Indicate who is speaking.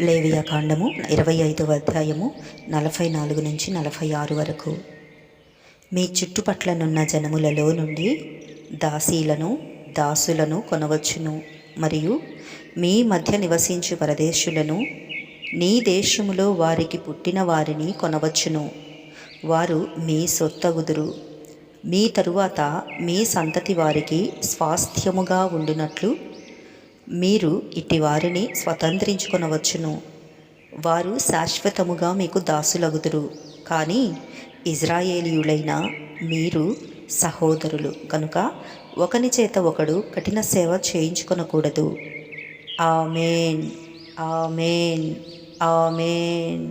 Speaker 1: లేవియాకాండము 25వ అధ్యాయము 44 నుంచి 46 వరకు. మీ చుట్టుపట్లనున్న జనములలో నుండి దాసీలను దాసులను కొనవచ్చును, మరియు మీ మధ్య నివసించు పరదేశులను నీ దేశములో వారికి పుట్టిన వారిని కొనవచ్చును. వారు మీ సొత్తగుదురు. మీ తరువాత మీ సంతతి వారికి స్వాస్థ్యముగా ఉండునట్లు మీరు ఇట్టి వారిని స్వతంత్రించుకొనవచ్చును. వారు శాశ్వతముగా మీకు దాసులగుదురు. కానీ ఇజ్రాయేలీయులైన మీరు సహోదరులు కనుక ఒకని చేత ఒకడు కఠిన సేవ చేయించుకొనకూడదు. ఆమేన్, ఆమేన్, ఆమేన్.